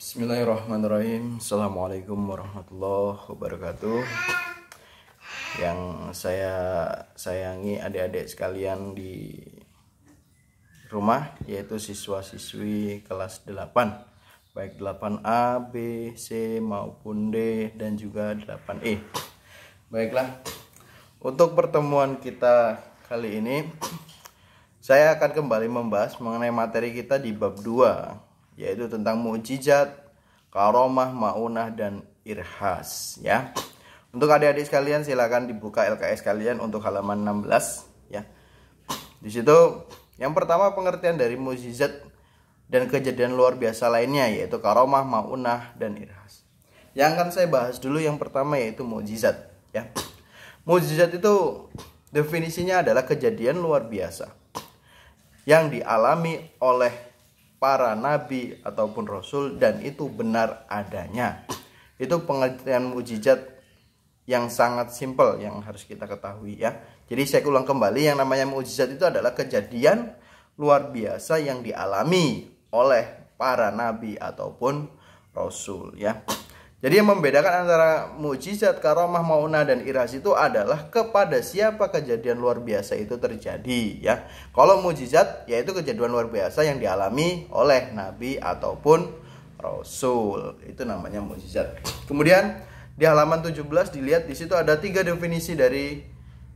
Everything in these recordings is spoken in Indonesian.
Bismillahirrahmanirrahim. Assalamualaikum warahmatullahi wabarakatuh. Yang saya sayangi adik-adik sekalian di rumah, yaitu siswa-siswi kelas 8, baik 8A, B, C maupun D dan juga 8E. Baiklah, untuk pertemuan kita kali ini saya akan kembali membahas mengenai materi kita di bab 2, yaitu tentang mukjizat, karomah, maunah, dan irhas ya. Untuk adik-adik sekalian silakan dibuka LKS kalian untuk halaman 16 ya. Di situ yang pertama pengertian dari mukjizat dan kejadian luar biasa lainnya, yaitu karomah, maunah, dan irhas. Yang akan saya bahas dulu yang pertama yaitu mukjizat ya. Mukjizat itu definisinya adalah kejadian luar biasa yang dialami oleh para nabi ataupun rasul dan itu benar adanya. Itu pengertian mukjizat yang sangat simpel yang harus kita ketahui ya. Jadi saya ulang kembali, yang namanya mukjizat itu adalah kejadian luar biasa yang dialami oleh para nabi ataupun rasul ya. Jadi yang membedakan antara mukjizat, karomah, maunah, dan irhas itu adalah kepada siapa kejadian luar biasa itu terjadi ya. Kalau mukjizat yaitu kejadian luar biasa yang dialami oleh nabi ataupun rasul, itu namanya mukjizat. Kemudian di halaman 17 dilihat, di situ ada 3 definisi dari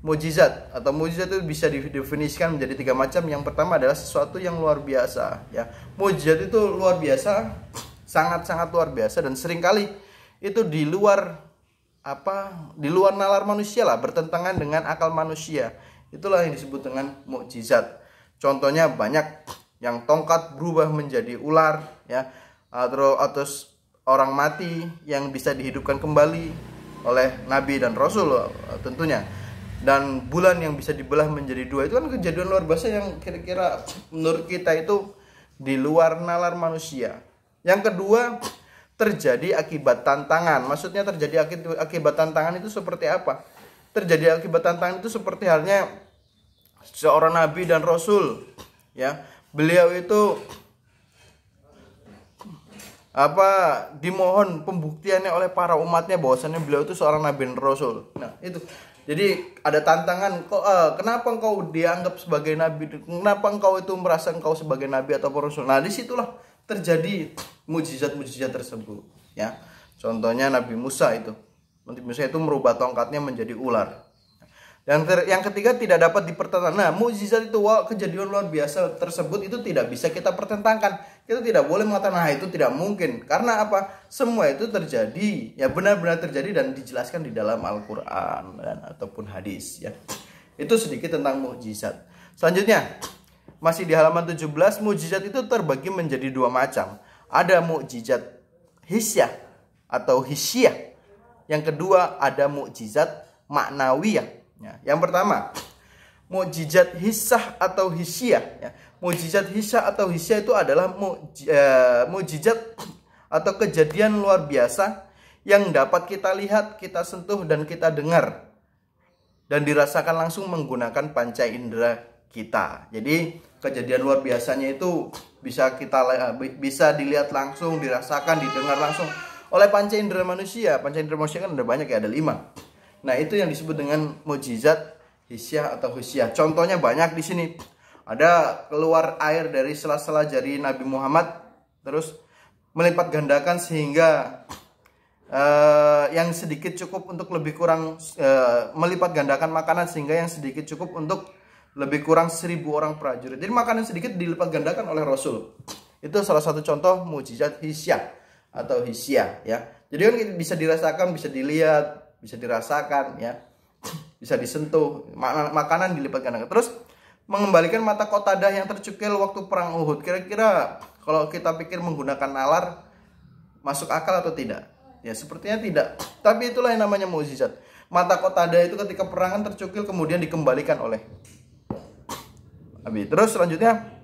mukjizat, atau mukjizat itu bisa didefinisikan menjadi 3 macam. Yang pertama adalah sesuatu yang luar biasa ya. Mukjizat itu luar biasa, sangat-sangat luar biasa, dan seringkali itu di luar nalar manusia lah, bertentangan dengan akal manusia. Itulah yang disebut dengan mukjizat. Contohnya banyak, yang tongkat berubah menjadi ular ya, atau orang mati yang bisa dihidupkan kembali oleh nabi dan rasul tentunya, dan bulan yang bisa dibelah menjadi 2. Itu kan kejadian luar biasa yang kira-kira menurut kita itu di luar nalar manusia. Yang kedua, terjadi akibat tantangan. Maksudnya terjadi akibat tantangan itu seperti apa? Terjadi akibat tantangan itu seperti halnya seorang nabi dan rasul ya. Beliau itu dimohon pembuktiannya oleh para umatnya bahwasannya beliau itu seorang nabi dan rasul. Nah, itu. Jadi ada tantangan, kenapa engkau dianggap sebagai nabi? Kenapa engkau itu merasa engkau sebagai nabi atau rasul? Nah, disitulah terjadi mukjizat-mukjizat tersebut ya. Contohnya Nabi Musa itu merubah tongkatnya menjadi ular. Dan yang ketiga, tidak dapat dipertentangkan. Nah, mukjizat itu, kejadian luar biasa tersebut itu tidak bisa kita pertentangkan. Kita tidak boleh mengatakan nah itu tidak mungkin. Karena apa? Semua itu terjadi ya, benar-benar terjadi dan dijelaskan di dalam Al-Qur'an dan ataupun hadis ya. Itu sedikit tentang mukjizat. Selanjutnya masih di halaman 17, mukjizat itu terbagi menjadi 2 macam. Ada mukjizat hisyah atau hisyah. Yang kedua ada mukjizat maknawiyah. Ya, yang pertama, mukjizat hisah atau hisyah. Ya. Mukjizat hisah atau hisyah itu adalah mukjizat atau kejadian luar biasa yang dapat kita lihat, kita sentuh, dan kita dengar, dan dirasakan langsung menggunakan panca indera kita. Jadi kejadian luar biasanya itu bisa dilihat langsung, dirasakan, didengar langsung oleh panca indera manusia. Panca indera manusia kan ada banyak ya, ada 5. Nah, itu yang disebut dengan mukjizat hisyah atau hisyah. Contohnya banyak di sini. Ada keluar air dari sela-sela jari Nabi Muhammad, terus melipat gandakan sehingga yang sedikit cukup untuk lebih kurang melipat gandakan makanan sehingga yang sedikit cukup untuk lebih kurang 1000 orang prajurit. Jadi makanan sedikit dilipat gandakan oleh Rasul. Itu salah satu contoh mukjizat hisyah atau hisyah ya. Jadi kan bisa dirasakan, bisa dilihat, bisa dirasakan ya, bisa disentuh, makanan dilipat gandakan. Terus mengembalikan mata Qatadah yang tercukil waktu perang Uhud. Kira-kira kalau kita pikir menggunakan nalar masuk akal atau tidak? Ya sepertinya tidak. Tapi itulah yang namanya mukjizat. Mata Qatadah itu ketika perangan tercukil kemudian dikembalikan oleh Nabi. Terus selanjutnya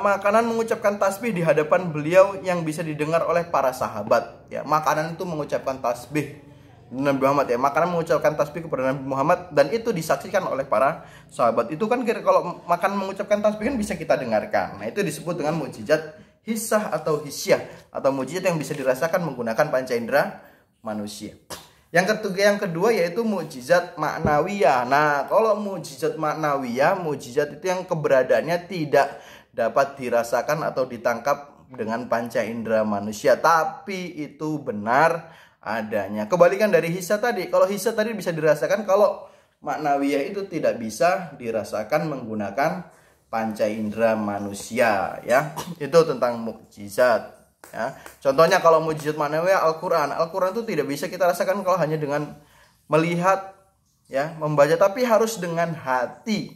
makanan mengucapkan tasbih di hadapan beliau yang bisa didengar oleh para sahabat ya. Makanan itu mengucapkan tasbih Nabi Muhammad ya, makanan mengucapkan tasbih kepada Nabi Muhammad dan itu disaksikan oleh para sahabat. Itu kan kalau makan mengucapkan tasbih kan bisa kita dengarkan. Nah, itu disebut dengan mukjizat hissah atau hisyah atau mukjizat yang bisa dirasakan menggunakan panca indera manusia. Yang kedua yaitu mukjizat maknawiyah. Nah, kalau mukjizat maknawiyah, mukjizat itu yang keberadaannya tidak dapat dirasakan atau ditangkap dengan panca indera manusia, tapi itu benar adanya. Kebalikan dari hissah tadi. Kalau hissah tadi bisa dirasakan, kalau maknawiyah itu tidak bisa dirasakan menggunakan panca indera manusia, ya. Itu tentang mukjizat. Ya. Contohnya kalau mukjizat maknawiyah Al-Quran itu tidak bisa kita rasakan kalau hanya dengan melihat, ya, membaca, tapi harus dengan hati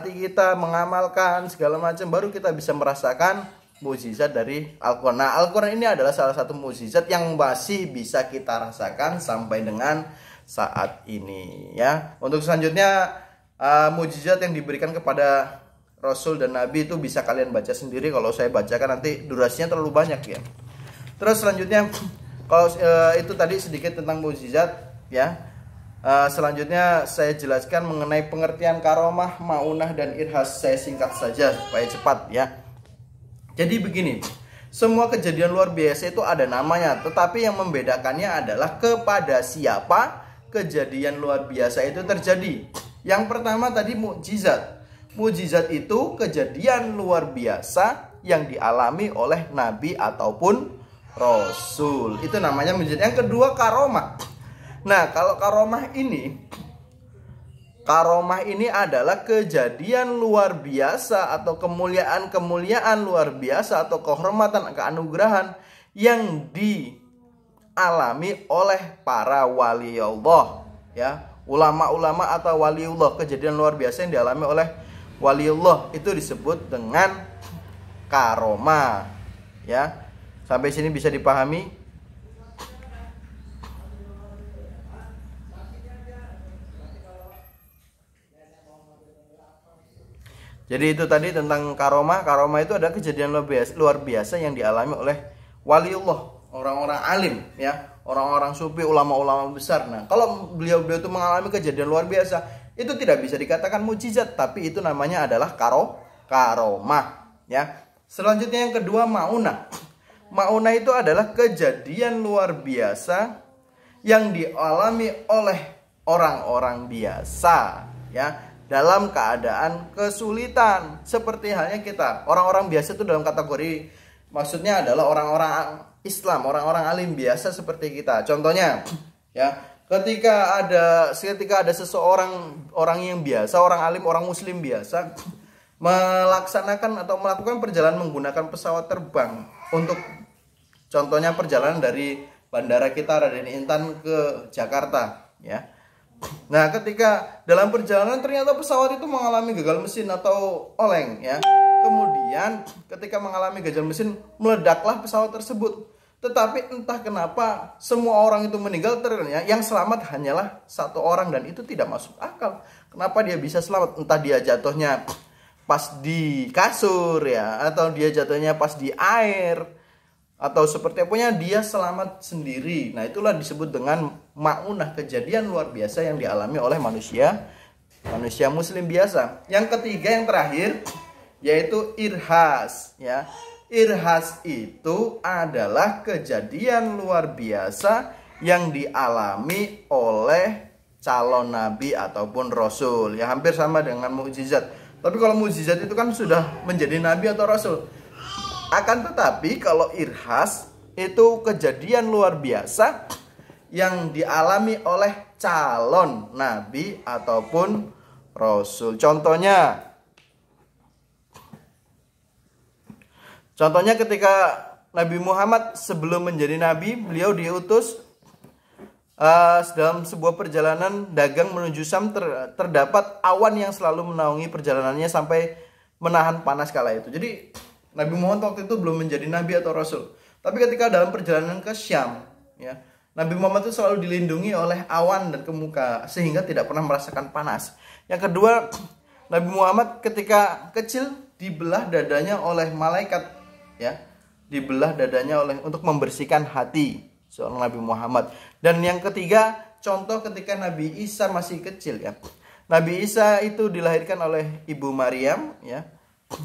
kita mengamalkan segala macam, baru kita bisa merasakan mukjizat dari Al-Quran. Nah, Al-Quran ini adalah salah satu mukjizat yang masih bisa kita rasakan sampai dengan saat ini, ya. Untuk selanjutnya mukjizat yang diberikan kepada Rasul dan Nabi itu bisa kalian baca sendiri. Kalau saya bacakan nanti durasinya terlalu banyak, ya. Terus selanjutnya kalau itu tadi sedikit tentang mukjizat, ya. Selanjutnya saya jelaskan mengenai pengertian karomah, maunah, dan irhas. Saya singkat saja supaya cepat, ya. Jadi begini, semua kejadian luar biasa itu ada namanya, tetapi yang membedakannya adalah kepada siapa kejadian luar biasa itu terjadi. Yang pertama tadi mukjizat. Mukjizat itu kejadian luar biasa yang dialami oleh nabi ataupun rasul. Itu namanya mukjizat. Yang kedua karomah. Nah, kalau karomah ini adalah kejadian luar biasa atau kemuliaan luar biasa atau kehormatan, keanugerahan yang dialami oleh para wali Allah, ya. Ulama-ulama atau waliullah, kejadian luar biasa yang dialami oleh waliullah itu disebut dengan karomah, ya. Sampai sini bisa dipahami? Jadi itu tadi tentang karomah. Karomah itu adalah kejadian luar biasa yang dialami oleh waliullah, orang-orang alim, ya, orang-orang sufi, ulama-ulama besar. Nah, kalau beliau itu mengalami kejadian luar biasa, itu tidak bisa dikatakan mukjizat, tapi itu namanya adalah karomah, ya. Selanjutnya yang kedua maunah. Maunah itu adalah kejadian luar biasa yang dialami oleh orang-orang biasa, ya, dalam keadaan kesulitan. Seperti halnya kita, orang-orang biasa itu dalam kategori, maksudnya adalah orang-orang Islam, orang-orang alim biasa seperti kita. Contohnya, ya, ketika ada seseorang, orang yang biasa, orang alim, orang muslim biasa, melaksanakan atau melakukan perjalanan menggunakan pesawat terbang untuk, contohnya perjalanan dari bandara kita Raden Intan ke Jakarta, ya. Nah, ketika dalam perjalanan ternyata pesawat itu mengalami gagal mesin atau oleng, ya. Kemudian ketika mengalami gagal mesin, meledaklah pesawat tersebut. Tetapi entah kenapa semua orang itu meninggal, ternyata yang selamat hanyalah satu orang, dan itu tidak masuk akal. Kenapa dia bisa selamat? Entah dia jatuhnya pas di kasur, ya, atau dia jatuhnya pas di air, atau seperti apanya, dia selamat sendiri. Nah, itulah disebut dengan maunah, kejadian luar biasa yang dialami oleh manusia muslim biasa. Yang ketiga, yang terakhir, yaitu irhas, ya. Irhas itu adalah kejadian luar biasa yang dialami oleh calon nabi ataupun rasul, ya, hampir sama dengan mukjizat. Tapi kalau mukjizat itu kan sudah menjadi nabi atau rasul. Akan tetapi kalau irhas itu kejadian luar biasa yang dialami oleh calon nabi ataupun rasul. Contohnya ketika Nabi Muhammad sebelum menjadi nabi, beliau diutus dalam sebuah perjalanan dagang menuju Syam, terdapat awan yang selalu menaungi perjalanannya sampai menahan panas kala itu. Jadi Nabi Muhammad waktu itu belum menjadi nabi atau rasul. Tapi ketika dalam perjalanan ke Syam, ya, Nabi Muhammad itu selalu dilindungi oleh awan dan kemuka sehingga tidak pernah merasakan panas. Yang kedua, Nabi Muhammad ketika kecil dibelah dadanya oleh malaikat, ya. Dibelah dadanya untuk membersihkan hati seorang Nabi Muhammad. Dan yang ketiga, contoh ketika Nabi Isa masih kecil, ya. Nabi Isa itu dilahirkan oleh Ibu Maryam, ya.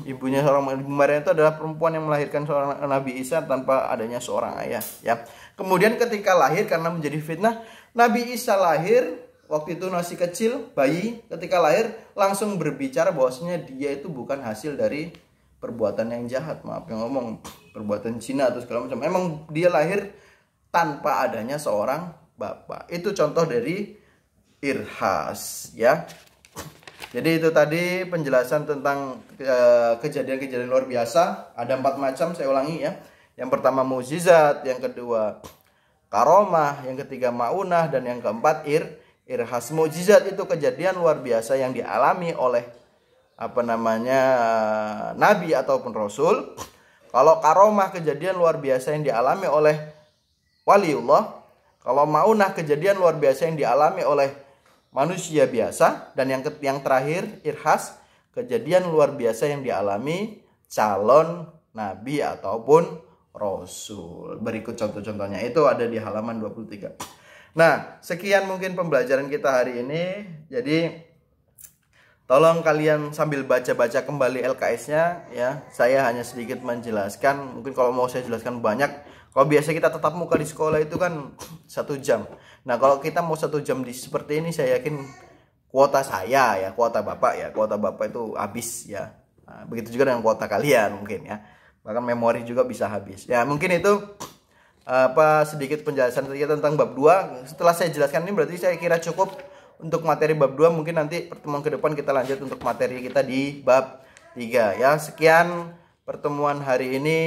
Ibunya seorang Ibu Maryam itu adalah perempuan yang melahirkan seorang Nabi Isa tanpa adanya seorang ayah, ya. Kemudian ketika lahir, karena menjadi fitnah, Nabi Isa lahir waktu itu masih kecil, bayi. Ketika lahir langsung berbicara bahwasanya dia itu bukan hasil dari perbuatan yang jahat, maaf yang ngomong, perbuatan zina atau segala macam. Memang dia lahir tanpa adanya seorang bapak. Itu contoh dari irhas, ya. Jadi itu tadi penjelasan tentang kejadian-kejadian luar biasa. Ada 4 macam, saya ulangi ya. Yang pertama mukjizat, yang kedua karomah, yang ketiga maunah, dan yang keempat irhas. Mukjizat itu kejadian luar biasa yang dialami oleh nabi ataupun rasul. Kalau karomah, kejadian luar biasa yang dialami oleh waliullah. Kalau maunah, kejadian luar biasa yang dialami oleh manusia biasa. Dan yang terakhir irhas, kejadian luar biasa yang dialami calon nabi ataupun rasul. Berikut contoh-contohnya, itu ada di halaman 23. Nah, sekian mungkin pembelajaran kita hari ini. Jadi tolong kalian sambil baca-baca kembali LKS-nya ya. Saya hanya sedikit menjelaskan. Mungkin kalau mau saya jelaskan banyak. Kalau biasa kita tatap muka di sekolah itu kan 1 jam. Nah, kalau kita mau 1 jam seperti ini, saya yakin kuota saya ya, kuota bapak itu habis ya. Nah, begitu juga dengan kuota kalian mungkin ya. Bahkan memori juga bisa habis. Ya, mungkin itu sedikit penjelasan sedikit tentang bab 2. Setelah saya jelaskan ini berarti saya kira cukup untuk materi bab 2. Mungkin nanti pertemuan ke depan kita lanjut untuk materi kita di bab 3 ya. Sekian pertemuan hari ini.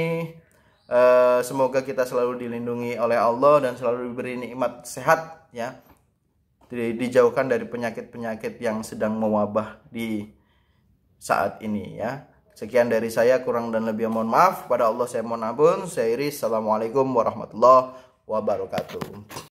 Semoga kita selalu dilindungi oleh Allah dan selalu diberi nikmat sehat ya. Dijauhkan dari penyakit-penyakit yang sedang mewabah di saat ini ya. Sekian dari saya, kurang dan lebih mohon maaf. Pada Allah saya mohon ampun. Saya Iris. Assalamualaikum warahmatullahi wabarakatuh.